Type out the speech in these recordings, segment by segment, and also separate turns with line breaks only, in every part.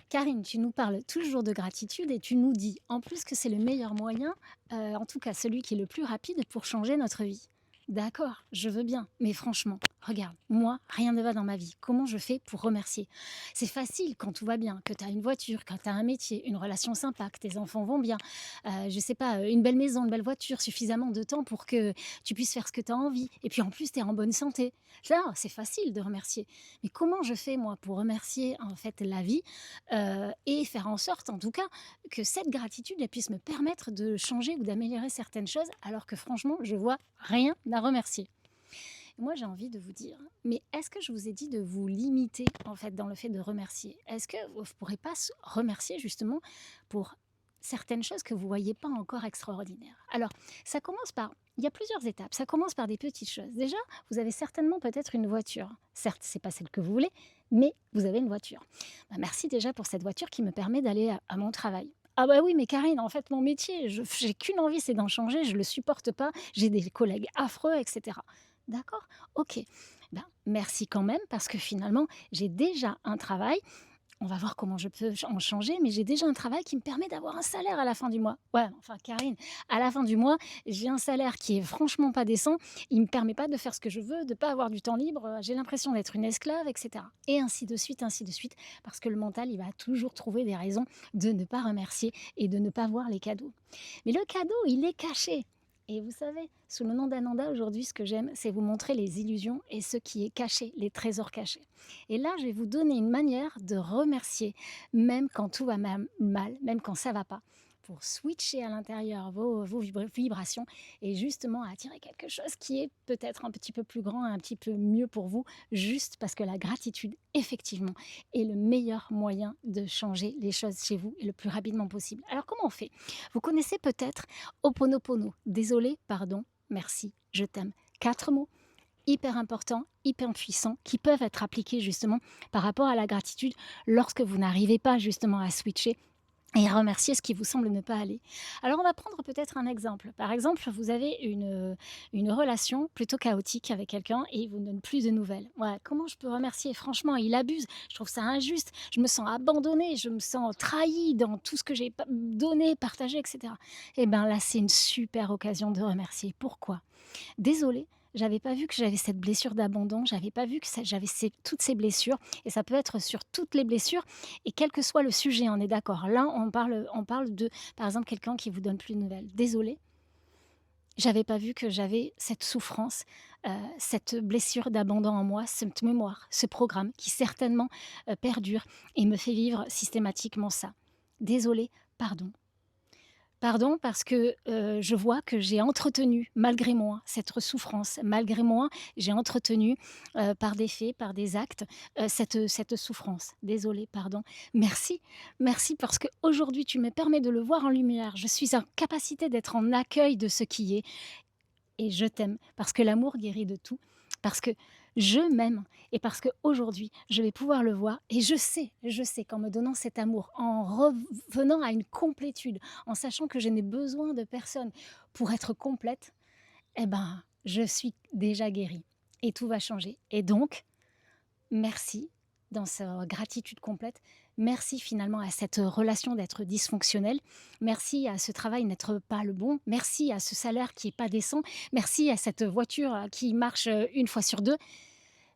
Karine, tu nous parles toujours de gratitude et tu nous dis en plus que c'est le meilleur moyen, en tout cas celui qui est le plus rapide pour changer notre vie. D'accord, je veux bien, mais franchement, regarde, moi, rien ne va dans ma vie. Comment je fais pour remercier? C'est facile quand tout va bien, que tu as une voiture, que tu as un métier, une relation sympa, que tes enfants vont bien, je sais pas, une belle maison, une belle voiture, suffisamment de temps pour que tu puisses faire ce que tu as envie. Et puis en plus, tu es en bonne santé. Là, c'est facile de remercier. Mais comment je fais moi pour remercier en fait la vie et faire en sorte, en tout cas, que cette gratitude, elle puisse me permettre de changer ou d'améliorer certaines choses, alors que franchement, je vois rien à remercier. Moi, j'ai envie de vous dire, mais est-ce que je vous ai dit de vous limiter, en fait, dans le fait de remercier? Est-ce que vous ne pourrez pas remercier justement pour certaines choses que vous ne voyez pas encore extraordinaires? Alors, ça commence par... Il y a plusieurs étapes. Ça commence par des petites choses. Déjà, vous avez certainement peut-être une voiture. Certes, c'est pas celle que vous voulez, mais vous avez une voiture. Bah, merci déjà pour cette voiture qui me permet d'aller à mon travail. Ah bah oui, mais Karine, en fait, mon métier, j'ai qu'une envie, c'est d'en changer, je le supporte pas, j'ai des collègues affreux, etc. D'accord, ok. Ben, merci quand même parce que finalement, j'ai déjà un travail. On va voir comment je peux en changer, mais j'ai déjà un travail qui me permet d'avoir un salaire à la fin du mois. Ouais, enfin, Karine, à la fin du mois, j'ai un salaire qui est franchement pas décent. Il me permet pas de faire ce que je veux, de pas avoir du temps libre. J'ai l'impression d'être une esclave, etc. Et ainsi de suite, parce que le mental, il va toujours trouver des raisons de ne pas remercier et de ne pas voir les cadeaux. Mais le cadeau, il est caché. Et vous savez, sous le nom d'Ananda, aujourd'hui, ce que j'aime, c'est vous montrer les illusions et ce qui est caché, les trésors cachés. Et là, je vais vous donner une manière de remercier, même quand tout va mal, même quand ça va pas, pour switcher à l'intérieur vos vibrations et justement attirer quelque chose qui est peut-être un petit peu plus grand, un petit peu mieux pour vous, juste parce que la gratitude, effectivement, est le meilleur moyen de changer les choses chez vous et le plus rapidement possible. Alors comment on fait? Vous connaissez peut-être Oponopono, désolé, pardon, merci, je t'aime. 4 mots hyper importants, hyper puissants, qui peuvent être appliqués justement par rapport à la gratitude lorsque vous n'arrivez pas justement à switcher et à remercier ce qui vous semble ne pas aller. Alors on va prendre peut-être un exemple. Par exemple, vous avez une relation plutôt chaotique avec quelqu'un et il vous donne plus de nouvelles. Ouais, comment je peux remercier? Franchement, il abuse. Je trouve ça injuste. Je me sens abandonnée, je me sens trahie dans tout ce que j'ai donné, partagé, etc. Et bien là, c'est une super occasion de remercier. Pourquoi? Désolée, j'avais pas vu que j'avais cette blessure d'abandon, j'avais pas vu que j'avais toutes ces blessures et ça peut être sur toutes les blessures et quel que soit le sujet, on est d'accord. Là, on parle de, par exemple, quelqu'un qui vous donne plus de nouvelles. Désolée, j'avais pas vu que j'avais cette souffrance, cette blessure d'abandon en moi, cette mémoire, ce programme qui certainement perdure et me fait vivre systématiquement ça. Désolée, pardon. Pardon, parce que, je vois que j'ai entretenu, malgré moi, cette souffrance. Malgré moi, j'ai entretenu, par des faits, par des actes, cette souffrance. Désolée, pardon. Merci, merci parce qu'aujourd'hui, tu me permets de le voir en lumière. Je suis en capacité d'être en accueil de ce qui est et je t'aime parce que l'amour guérit de tout, parce que je m'aime et parce qu'aujourd'hui, je vais pouvoir le voir et je sais qu'en me donnant cet amour, en revenant à une complétude, en sachant que je n'ai besoin de personne pour être complète, eh ben, je suis déjà guérie et tout va changer et donc merci dans sa gratitude complète. Merci finalement à cette relation d'être dysfonctionnelle. Merci à ce travail n'être pas le bon. Merci à ce salaire qui est pas décent. Merci à cette voiture qui marche une fois sur deux.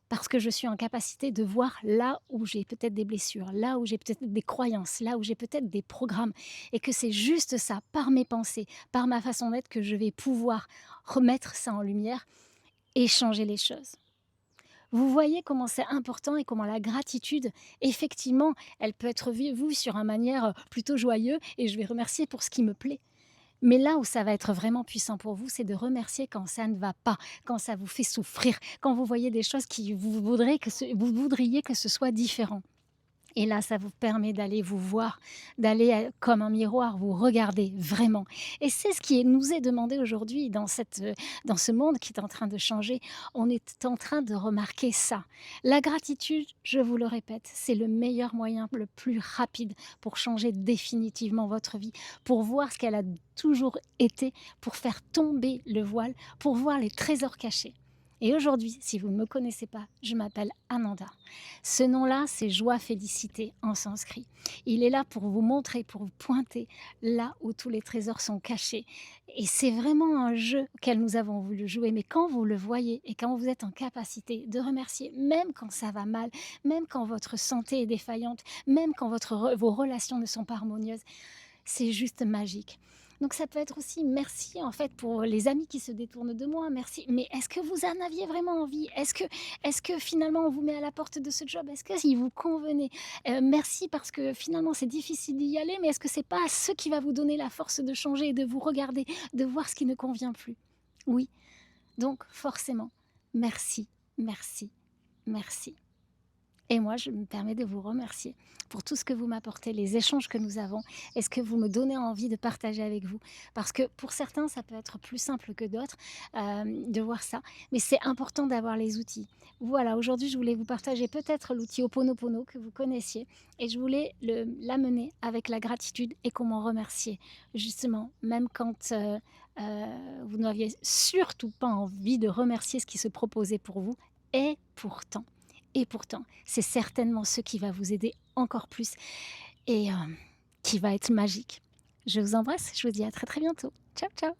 Parce que je suis en capacité de voir là où j'ai peut-être des blessures, là où j'ai peut-être des croyances, là où j'ai peut-être des programmes. Et que c'est juste ça, par mes pensées, par ma façon d'être, que je vais pouvoir remettre ça en lumière et changer les choses. Vous voyez comment c'est important et comment la gratitude, effectivement, elle peut être vue sur une manière plutôt joyeuse et je vais remercier pour ce qui me plaît. Mais là où ça va être vraiment puissant pour vous, c'est de remercier quand ça ne va pas, quand ça vous fait souffrir, quand vous voyez des choses qui vous voudriez que ce soit différent. Et là, ça vous permet d'aller vous voir, d'aller, comme un miroir, vous regarder vraiment. Et c'est ce qui nous est demandé aujourd'hui dans ce monde qui est en train de changer. On est en train de remarquer ça. La gratitude, je vous le répète, c'est le meilleur moyen, le plus rapide pour changer définitivement votre vie, pour voir ce qu'elle a toujours été, pour faire tomber le voile, pour voir les trésors cachés. Et aujourd'hui, si vous ne me connaissez pas, je m'appelle Ananda. Ce nom-là, c'est joie, félicité en sanskrit. Il est là pour vous montrer, pour vous pointer là où tous les trésors sont cachés. Et c'est vraiment un jeu auquel nous avons voulu jouer. Mais quand vous le voyez et quand vous êtes en capacité de remercier, même quand ça va mal, même quand votre santé est défaillante, même quand vos relations ne sont pas harmonieuses, c'est juste magique. Donc ça peut être aussi merci en fait pour les amis qui se détournent de moi, merci. Mais est-ce que vous en aviez vraiment envie? Est-ce que finalement on vous met à la porte de ce job? Est-ce qu'il vous convenait? Merci parce que finalement c'est difficile d'y aller, mais est-ce que c'est pas ce qui va vous donner la force de changer et de vous regarder, de voir ce qui ne convient plus? Oui, donc forcément, merci, merci, merci. Et moi, je me permets de vous remercier pour tout ce que vous m'apportez, les échanges que nous avons et ce que vous me donnez envie de partager avec vous. Parce que pour certains, ça peut être plus simple que d'autres de voir ça, mais c'est important d'avoir les outils. Voilà, aujourd'hui, je voulais vous partager peut-être l'outil Oponopono que vous connaissiez et je voulais l'amener avec la gratitude et comment remercier. Justement, même quand vous n'aviez surtout pas envie de remercier ce qui se proposait pour vous, et pourtant. Et pourtant, c'est certainement ce qui va vous aider encore plus et qui va être magique. Je vous embrasse, je vous dis à très, très bientôt. Ciao, ciao.